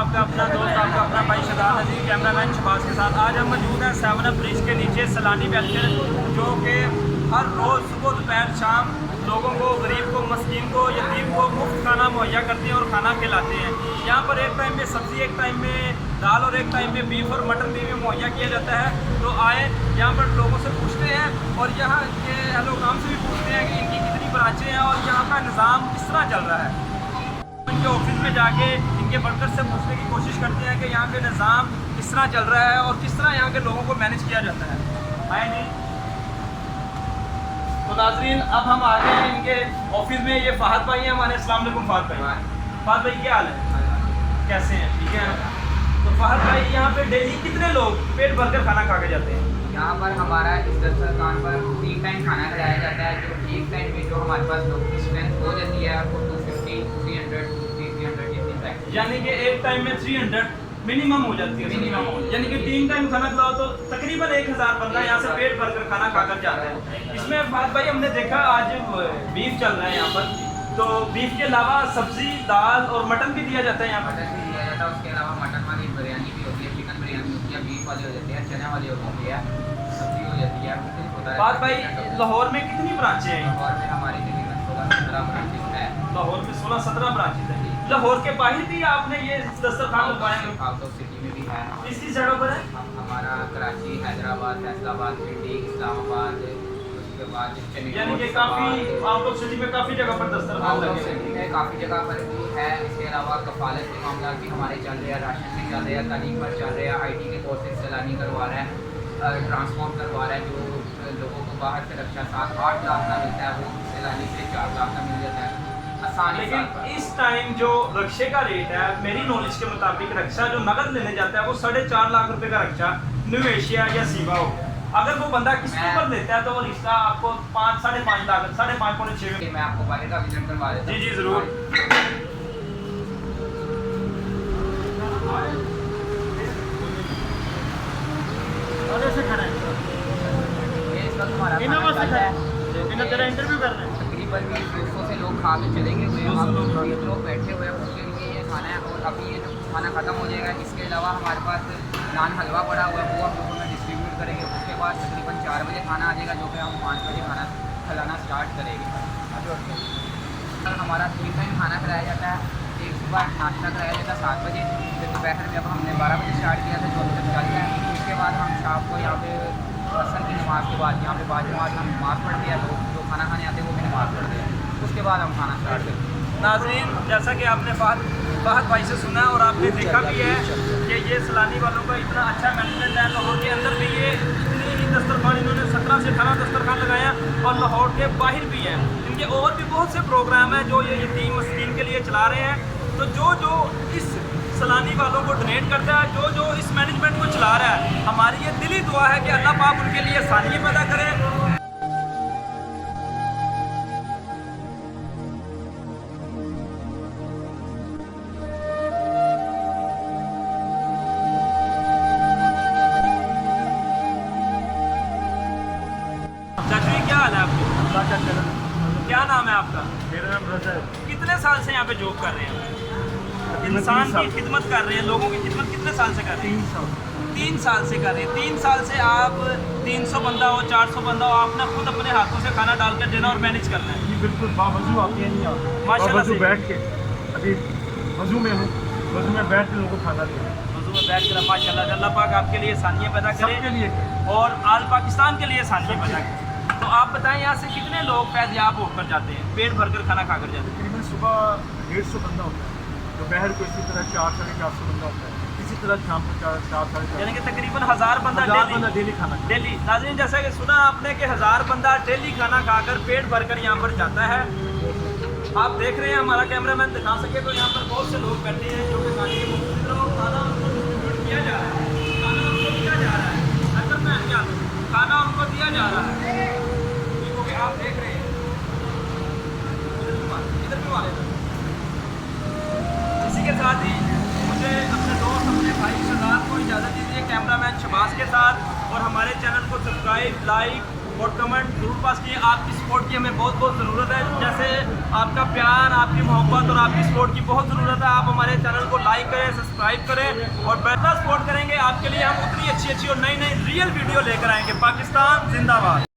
आपका अपना दोस्त, आपका अपना भाई शदान अजीज, कैमरामैन शबाज के साथ। आज हम मौजूद हैं 7 अप ब्रिज के नीचे सैलानी वेलफेयर, जो कि हर रोज़ सुबह दोपहर शाम लोगों को, गरीब को, मस्कीन को, यतीम को मुफ्त खाना मुहैया करते हैं और खाना खिलाते हैं। यहाँ पर एक टाइम में सब्ज़ी, एक टाइम में दाल और एक टाइम में बीफ और मटन भी मुहैया किया जाता है। तो आए यहाँ पर लोगों से पूछते हैं और यहाँ के हेलो काम से भी पूछते हैं कि इनकी कितनी ब्रांचें हैं और यहाँ का निज़ाम किस तरह चल रहा है। इनके ऑफिस में जाके इनके वर्कर से पूछने की कोशिश करते हैं कि यहाँ के निज़ाम किस तरह चल रहा है और किस तरह यहाँ के लोगों को मैनेज किया जाता है। आए जी। तो नाजरीन, अब हम आ गए हैं इनके ऑफिस में। ये फ़हद भाई हैं हमारे। अस्सलाम वालेकुम फ़हद भाई। फ़हद भाई क्या हाल है, कैसे हैं? ठीक है। तो फ़हद भाई, यहाँ पे डेली कितने लोग पेट भरकर खाना खा के जाते हैं? यहाँ पर हमारा इस दस्तरखान पर 3 टाइम खाना खिलाया जाता है। जो एक टाइम में जो हमारे पास लोगों की स्ट्रेंथ हो जाती है वो 250, 300, 300 जितनी तक, यानी कि एक टाइम में 300 मिनिमम हो जाती है। मिनिमम हो, यानी कि 3 टाइम खाना खिलाओ तो तकरीबन 1000 बंदा यहाँ से पेट भरकर खाना खाकर जाता है। इसमें फ़हद भाई हमने देखा आज बीफ चल रहा है यहाँ पर, तो बीफ के अलावा सब्जी, दाल और मटन भी दिया जाता है यहाँ पर। मटन भी दिया जाता है। उसके अलावा मटन वाली बिरयानी भी होती है, चिकन बिरयानी होती है, बीफ वाली हो जाती है, चने वाली होती है, सब्जी हो जाती है, होता है। फ़हद भाई, लाहौर में कितनी ब्रांचें हैं? लाहौर में हमारी तकरीबन 16-17 ब्रांचेस है। लाहौर में 16-17 ब्रांचेज हैं। लाहौर के बाहर भी आपने ये दस्तरखान लगवाया है? आउट ऑफ सिटी में भी है। किस जगह पर है? हमारा कराची, हैदराबाद, फैसलाबाद, पिंडी, इस्लामाबाद, उसके बाद यानी कि काफ़ी आउट ऑफ सिटी में काफ़ी जगह पर दस्तरखान आउट ऑफ लगे सिटी में काफ़ी जगह पर भी है। इसके अलावा कफ़ालत के मामला भी हमारे चल रहे हैं, राशन भी चल रहे हैं, तालीम पर चल रहे हैं, IT के कोर्सेज सैलानी करवा रहे हैं, ट्रांसपोर्ट करवा रहे हैं। जो लोगों को बाहर से रक्षा 7-8 लाख का मिलता है वो सैलानी से 4 लाख का मिल जाता है आसानी। लेकिन इस टाइम जो रक्षे का रेट है, मेरी नॉलेज के मुताबिक रक्षा जो नगद लेने जाता है वो 4.5 लाख रुपए का रक्षा न्यू एशिया या सीवा हो। अगर वो बंदा किस्त पर लेता है तो वो रिश्ता आपको 5-5.5 लाख, 5.5 पौने 6 में। मैं आपको बाहर का विजिट करवा देता हूँ। जी ज़रूर। ये इस वक्त हमारा खाना चल रहा है। तेरा इंटरव्यू कर रहे हैं। तकरीबन 200 से लोग खा के चलेंगे हुए हैं। हम 20 लोग बैठे हुए हैं, उसके लिए ये खाना है। और अभी ये जो खाना ख़त्म हो जाएगा, इसके अलावा हमारे पास नान हलवा पड़ा हुआ है, वो हम लोगों में डिस्ट्रीब्यूट करेंगे। उसके बाद तकरीबन 4 बजे खाना आ जाएगा, जो कि हम 5 बजे खाना खिलाना स्टार्ट करेंगे। हमारा 3 टाइम खाना खिलाया जाता है। एक सुबह नाश्ता कराया जाता है 7 बजे, फिर दोपहर में अब हमने 12 बजे स्टार्ट किया था, जो अभी तक चल रहा है। उसके बाद हम शाम को यहाँ पे असर की नमाज़ के बाद यहाँ पे बाजमात हम नमाज़ पढ़ते हैं। लोग जो खाना खाने आते हैं वो भी नमाज़ पढ़ते हैं। उसके बाद हम खाना स्टार्ट करते हैं। नाज़रीन, जैसा कि आपने फ़हद भाई से सुना और आपने देखा भी है कि ये सैलानी वालों का इतना अच्छा मैनेजमेंट है। लाहौर के अंदर भी ये इतनी ही दस्तरखान, इन्होंने 17 से 18 दस्तरखान लगाया और लाहौर के बाहर भी हैं। इनके और भी बहुत से प्रोग्राम हैं जो ये यतीम मस्कीन के लिए चला रहे हैं। तो जो इस सैलानी वालों को डोनेट करता है, जो इस मैनेजमेंट को चला रहा है, हमारी ये दिली दुआ है कि अल्लाह पाक उनके लिए आसानी पैदा करे। चाची, क्या हाल है आपको? क्या नाम है आपका? मेरा नाम रजा है। कितने साल से यहाँ पे जॉब कर रहे हैं? इंसान की खिदमत कर रहे हैं, लोगों की खिदमत कितने साल से कर रहे हैं? 3 साल से कर रहे हैं। 3 साल से आप 300 बंदा हो, 400 बंदा हो, आपने खुद अपने हाथों से खाना डालकर देना और मैनेज करना है। जी बिल्कुल, बावजू आती है नहीं आती। माशाल्लाह वजू से। बैठ के अभी वजू में हूँ, वजू में बैठ के लोगों को खाना देना वज़ू में बैठ कर माशाल्लाह, अल्लाह पाक आपके लिए आसानियाँ पैदा करे सबके लिए। और आल पाकिस्तान के लिए आसानियाँ पैदा करे। तो आप बताएं, यहाँ से कितने लोग फैज़याब होकर जाते हैं, पेट भरकर खाना खाकर जाते हैं? तकरीबन सुबह 150 बंदा होता है, दोपहर को इसी तरह 400-450 बंदा होता है, इसी तरह शाम को 400-450। यानी कि तकरीबन 1000 बंदा डेली खाना खाता है। डेली। नाज़रीन, जैसा कि सुना आपने कि 1000 बंदा डेली खाना खाकर पेट भरकर यहाँ पर जाता है। आप देख रहे हैं, हमारा कैमरामैन दिखा सके तो यहाँ पर बहुत से लोग बैठे हैं जो कि खाने के मुफ्त और खाना उनको डिस्ट्रीब्यूट किया जा रहा है, खाना उनको दिया जा रहा है। अगर मैं क्या खाना उनको दिया जा रहा है, क्योंकि आप देख रहे हैं इधर भी वाले। इसी के साथ ही मुझे अपने दोस्त, अपने भाई शदान को इजाज़त दीजिए कैमरामैन शबाज के साथ, और हमारे चैनल को सब्सक्राइब, लाइक और कमेंट जरूर पास किए। आपकी सपोर्ट की हमें बहुत बहुत ज़रूरत है। जैसे आपका प्यार, आपकी मोहब्बत और आपकी सपोर्ट की बहुत ज़रूरत है। आप हमारे चैनल को लाइक करें, सब्सक्राइब करें और बेहतर सपोर्ट करेंगे। आपके लिए हम उतनी अच्छी और नई नई रियल वीडियो लेकर आएंगे। पाकिस्तान जिंदाबाद।